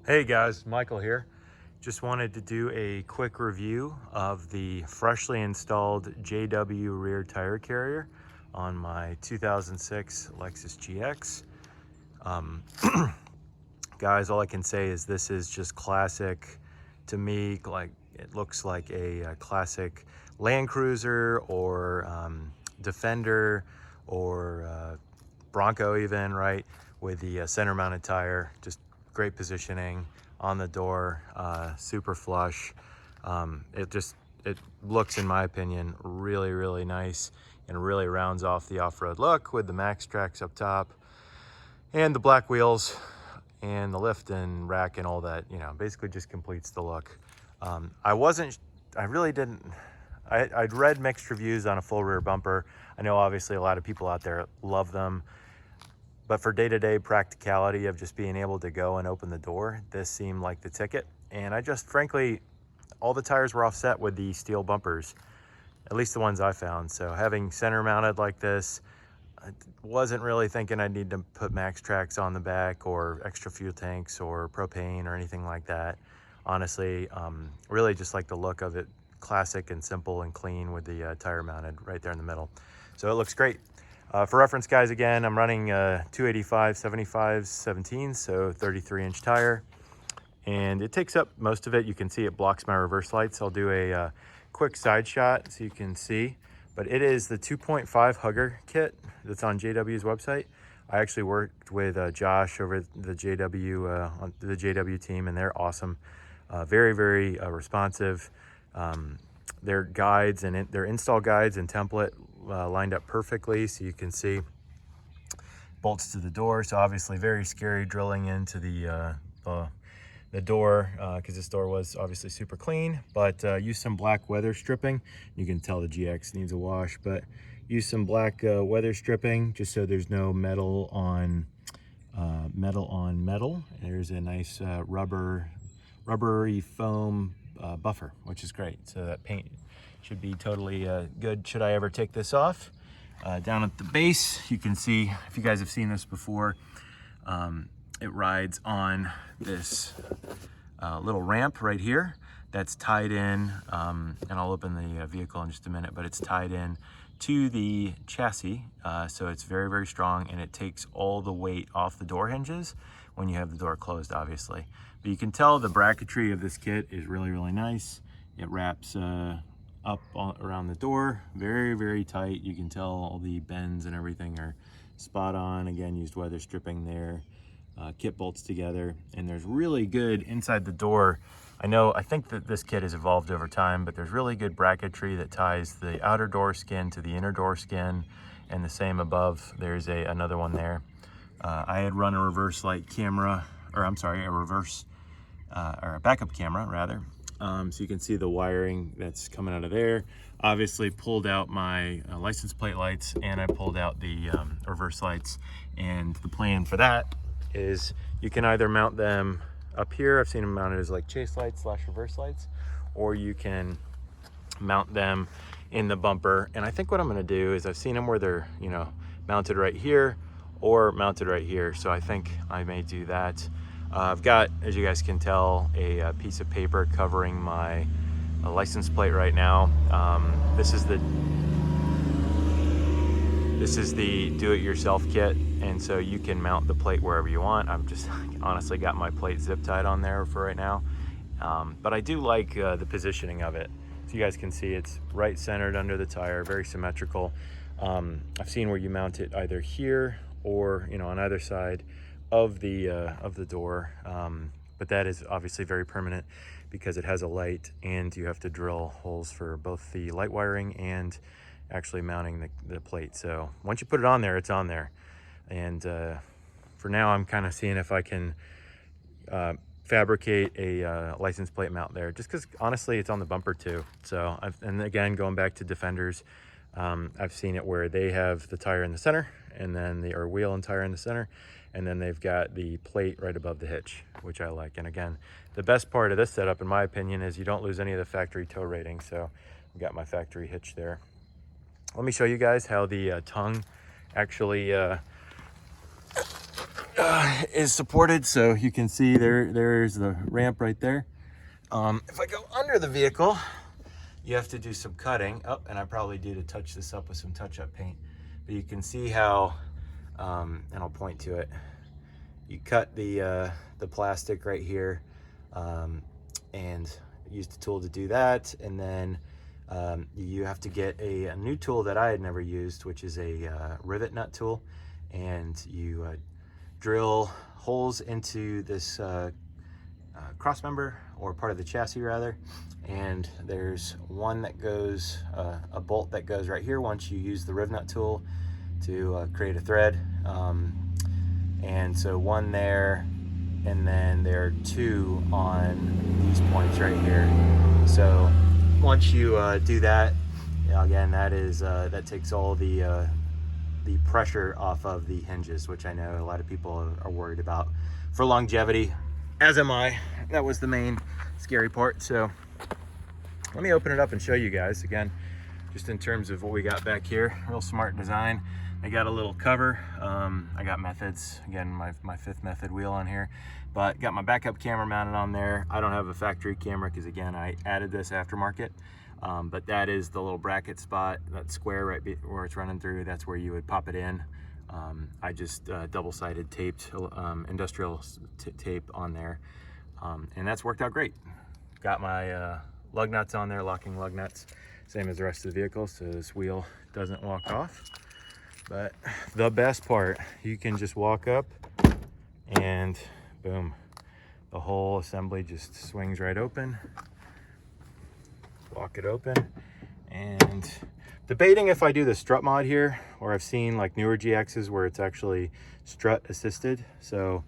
Hey guys, Michael here. Just wanted to do a quick review of the freshly installed JW rear tire carrier on my 2006 Lexus GX. Guys, all I can say is this is just classic to me. Like, it looks like a classic Land Cruiser or Defender or Bronco even, right? With the center mounted tire, just great positioning on the door, super flush. It looks, in my opinion, really nice and really rounds off the off-road look with the Max Tracks up top and the black wheels and the lift and rack and all that, you know, basically just completes the look. I'd read mixed reviews on a full rear bumper. I know obviously a lot of people out there love them, but for day-to-day practicality of just being able to go and open the door, this seemed like the ticket. And I just, frankly, all the tires were offset with the steel bumpers, at least the ones I found. So having center mounted like this, I wasn't really thinking I'd need to put Max Tracks on the back or extra fuel tanks or propane or anything like that. Honestly, really just like the look of it, classic and simple and clean with the tire mounted right there in the middle. So it looks great. For reference, guys, again, I'm running 285 75 17, so 33-inch tire, and it takes up most of it. You can see it blocks my reverse lights. I'll do a quick side shot so you can see, but it is the 2.5 hugger kit that's on JW's website. I actually worked with Josh over the on the JW team, and they're awesome. Very responsive. Their guides and their install guides and template lined up perfectly, so you can see bolts to the door. So obviously very scary drilling into the door, because this door was obviously super clean, but use some black weather stripping. You can tell the GX needs a wash, but use some black weather stripping just so there's no metal on metal. There's a nice rubbery foam buffer, which is great. So that paint should be totally good should I ever take this off. Down at the base, you can see, if you guys have seen this before, it rides on this little ramp right here that's tied in, and I'll open the vehicle in just a minute, but it's tied in to the chassis, so it's very strong, and it takes all the weight off the door hinges when you have the door closed, obviously. But you can tell the bracketry of this kit is really nice. It wraps up around the door, very tight. You can tell all the bends and everything are spot on. Again, used weather stripping there. Kit bolts together, and there's really good inside the door. I think that this kit has evolved over time, but there's really good bracketry that ties the outer door skin to the inner door skin, and the same above. There's another one there. I had run a reverse light camera, or I'm sorry, a backup camera rather. So you can see the wiring that's coming out of there. Obviously pulled out my license plate lights, and I pulled out the reverse lights. And the plan for that is you can either mount them up here. I've seen them mounted as like chase lights / reverse lights, or you can mount them in the bumper. And I think what I'm going to do is, I've seen them where they're, you know, mounted right here or mounted right here. So I think I may do that. I've got, as you guys can tell, a piece of paper covering my license plate right now. This is the do-it-yourself kit, and so you can mount the plate wherever you want. I've just honestly got my plate zip tied on there for right now, but I do like the positioning of it. So you guys can see it's right centered under the tire, very symmetrical. I've seen where you mount it either here or, you know, on either side of the door, but that is obviously very permanent because it has a light, and you have to drill holes for both the light wiring and actually mounting the plate. So once you put it on there, it's on there. And for now, I'm kind of seeing if I can fabricate a license plate mount there, just because honestly it's on the bumper too. So and again, going back to Defenders, I've seen it where they have the tire in the center, and then the wheel and tire in the center, and then they've got the plate right above the hitch, which I like. And again, the best part of this setup, in my opinion, is you don't lose any of the factory tow rating. So I've got my factory hitch there. Let me show you guys how the tongue actually is supported, so you can see there's the ramp right there. If I go under the vehicle, you have to do some cutting. Oh, and I probably do to touch this up with some touch-up paint. But you can see how, and I'll point to it. You cut the plastic right here, and use the tool to do that. And then you have to get a new tool that I had never used, which is a rivet nut tool. And you drill holes into this cross member, or part of the chassis rather, and there's one that goes, a bolt that goes right here once you use the rivet nut tool to create a thread, and so one there, and then there are two on these points right here. So once you do that, again, that takes all the pressure off of the hinges, which I know a lot of people are worried about for longevity, as am I. That was the main scary part. So let me open it up and show you guys again, just in terms of what we got back here. Real smart design. I got a little cover. I got methods, again, my fifth method wheel on here, but got my backup camera mounted on there. I don't have a factory camera because, again, I added this aftermarket. But that is the little bracket spot, that square right where it's running through. That's where you would pop it in. I just double-sided taped industrial tape on there, and that's worked out great. Got my lug nuts on there, locking lug nuts, same as the rest of the vehicle, so this wheel doesn't walk off. But the best part, you can just walk up and boom, the whole assembly just swings right open. Walk it open, and debating if I do the strut mod here, or I've seen like newer GXs where it's actually strut assisted. So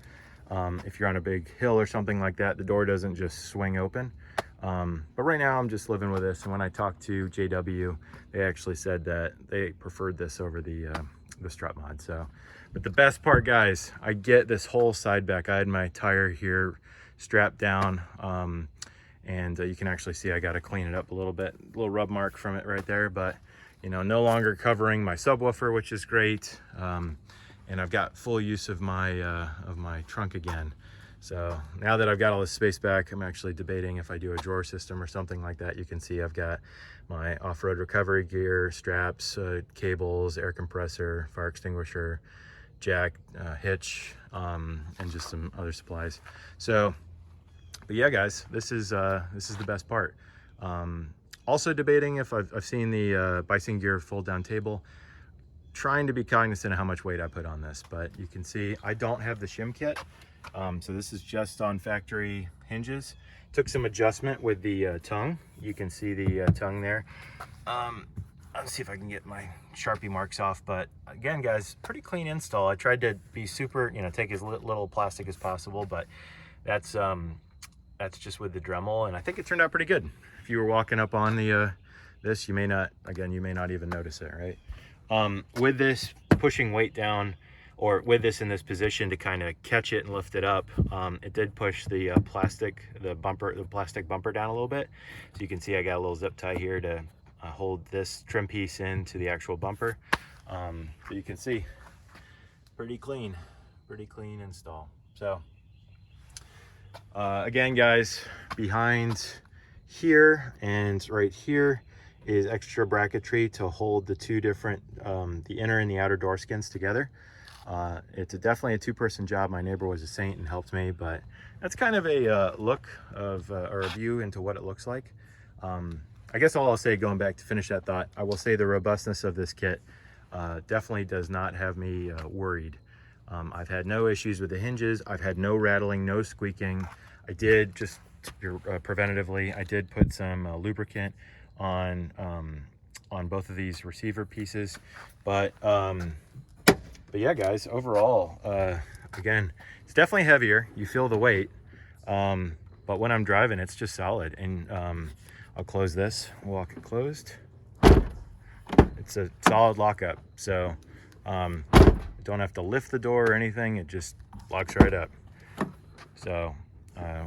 if you're on a big hill or something like that, the door doesn't just swing open. But right now I'm just living with this. And when I talked to JW, they actually said that they preferred this over the strut mod. So, but the best part, guys, I get this whole side back. I had my tire here strapped down. And you can actually see I got to clean it up a little bit, a little rub mark from it right there, but you know, no longer covering my subwoofer, which is great. And I've got full use of my trunk again. So now that I've got all this space back, I'm actually debating if I do a drawer system or something like that. You can see I've got my off-road recovery gear, straps, cables, air compressor, fire extinguisher, jack, hitch, and just some other supplies. So, but yeah, guys, this is the best part. Also debating if I've seen the bicycling gear fold down table, trying to be cognizant of how much weight I put on this, but you can see I don't have the shim kit. So this is just on factory hinges. Took some adjustment with the tongue. You can see the tongue there. Let's see if I can get my Sharpie marks off, but again, guys, pretty clean install. I tried to be super, take as little plastic as possible, but that's just with the Dremel, and I think it turned out pretty good. If you were walking up on the this, you may not even notice it, right? With this pushing weight down, or with this in this position to kind of catch it and lift it up, it did push the plastic bumper down a little bit. So you can see I got a little zip tie here to hold this trim piece into the actual bumper. But you can see pretty clean install. So again, guys, behind here and right here is extra bracketry to hold the two different, the inner and the outer door skins together. It's definitely a two-person job. My neighbor was a saint and helped me, but that's kind of a look of, or a view into what it looks like. I guess all I'll say, going back to finish that thought, I will say the robustness of this kit definitely does not have me worried. I've had no issues with the hinges. I've had no rattling, no squeaking. I did just preventatively, I did put some lubricant on both of these receiver pieces, but yeah, guys, overall, again, it's definitely heavier. You feel the weight, but when I'm driving, it's just solid. And I'll close this, walk it closed. It's a solid lockup, so don't have to lift the door or anything. It just locks right up. So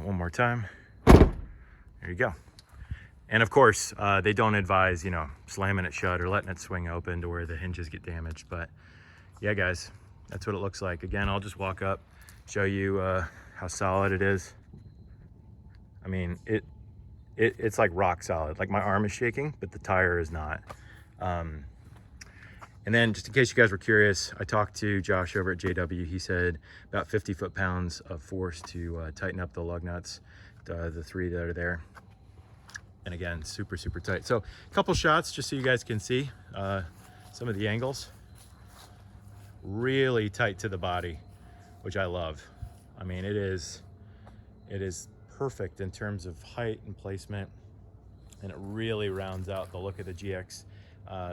one more time. There you go. And of course, they don't advise, slamming it shut or letting it swing open to where the hinges get damaged. But yeah, guys, that's what it looks like. Again, I'll just walk up, show you how solid it is. I mean, it's like rock solid. Like my arm is shaking, but the tire is not. And then just in case you guys were curious, I talked to Josh over at JW. He said about 50 foot-pounds of force to tighten up the lug nuts, the 3 that are there. And again, super, super tight. So a couple shots just so you guys can see some of the angles. Really tight to the body, which I love. I mean, it is perfect in terms of height and placement, and it really rounds out the look of the GX.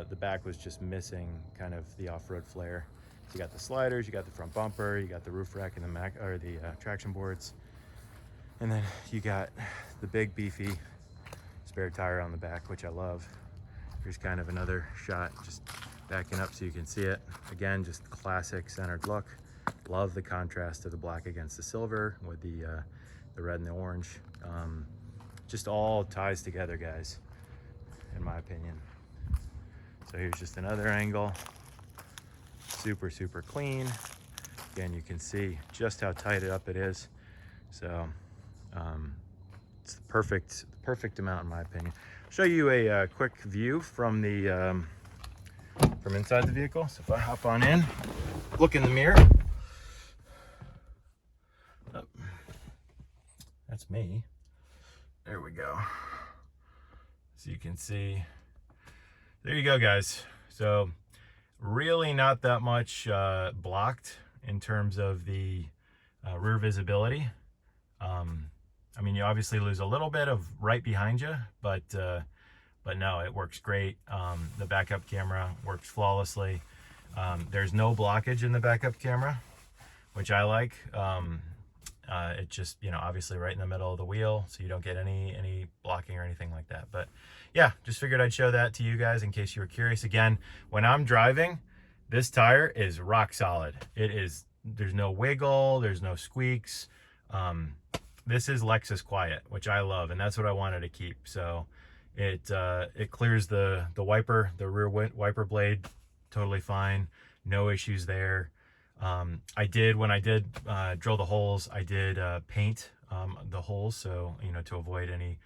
The back was just missing kind of the off-road flair. So you got the sliders, you got the front bumper, you got the roof rack and the traction boards, and then you got the big beefy spare tire on the back, which I love. Here's kind of another shot, just backing up so you can see it. Again, just classic centered look. Love the contrast of the black against the silver with the red and the orange. Just all ties together, guys, in my opinion. So here's just another angle. Super, super clean. Again, you can see just how tight up it is. So it's the perfect amount in my opinion. I'll show you a quick view from the from inside the vehicle. So if I hop on in, look in the mirror. Oh, that's me. There we go. So you can see. There you go, guys. So really not that much blocked in terms of the rear visibility. I mean, you obviously lose a little bit of right behind you, but no, it works great. The backup camera works flawlessly. There's no blockage in the backup camera, which I like. It just, you know, obviously right in the middle of the wheel, so you don't get any blocking or anything like that. But yeah, just figured I'd show that to you guys in case you were curious. Again, when I'm driving, this tire is rock solid. There's no wiggle, there's no squeaks. This is Lexus quiet, which I love, and that's what I wanted to keep. So it clears the wiper, the rear wiper blade, totally fine. No issues there. When I did drill the holes, I did paint the holes, so, you know, to avoid any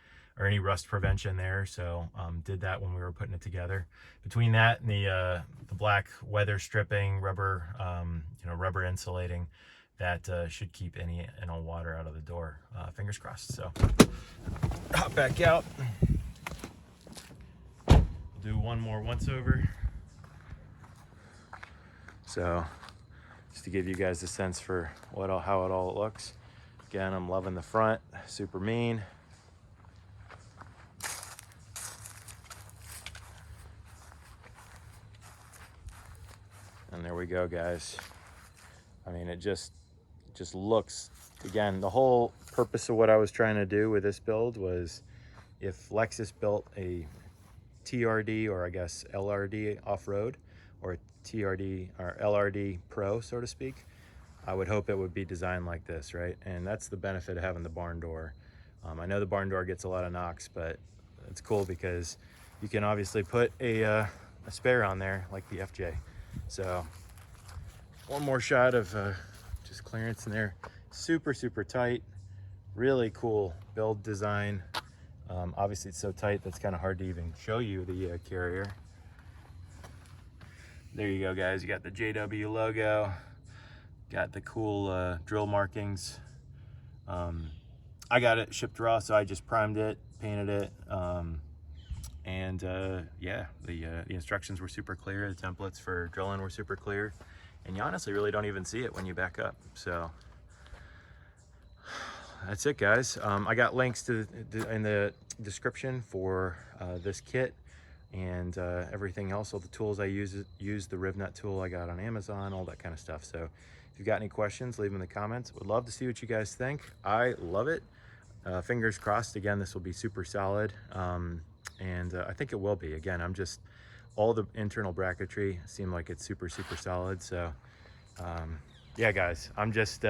rust prevention there. So did that when we were putting it together. Between that and the black weather stripping, rubber, you know, rubber insulating, that should keep any water out of the door. Fingers crossed. So hop back out. We'll do one more once over. So just to give you guys a sense for how it all looks. Again, I'm loving the front, super mean. And there we go, guys. I mean, it just looks, again, the whole purpose of what I was trying to do with this build was if Lexus built a TRD, or I guess LRD off-road, or a TRD or LRD Pro, so to speak, I would hope it would be designed like this, right? And that's the benefit of having the barn door. I know the barn door gets a lot of knocks, but it's cool because you can obviously put a spare on there like the FJ. So one more shot of just clearance in there. Super, super tight. Really cool build design. Obviously it's so tight that's kind of hard to even show you the carrier. There you go, guys. You got the JW logo, got the cool drill markings. I got it shipped raw, so I just primed it, painted it, and yeah, the instructions were super clear. The templates for drilling were super clear, and you honestly really don't even see it when you back up. So that's it, guys. I got links in the description for this kit and everything else, all the tools I use the RivNut tool I got on Amazon, all that kind of stuff. So if you've got any questions, leave them in the comments. Would love to see what you guys think. I love it. Fingers crossed, again, this will be super solid. And I think it will be. Again, all the internal bracketry seem like it's super, super solid. So yeah, guys, I'm just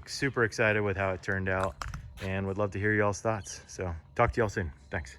super excited with how it turned out and would love to hear y'all's thoughts. So talk to y'all soon. Thanks.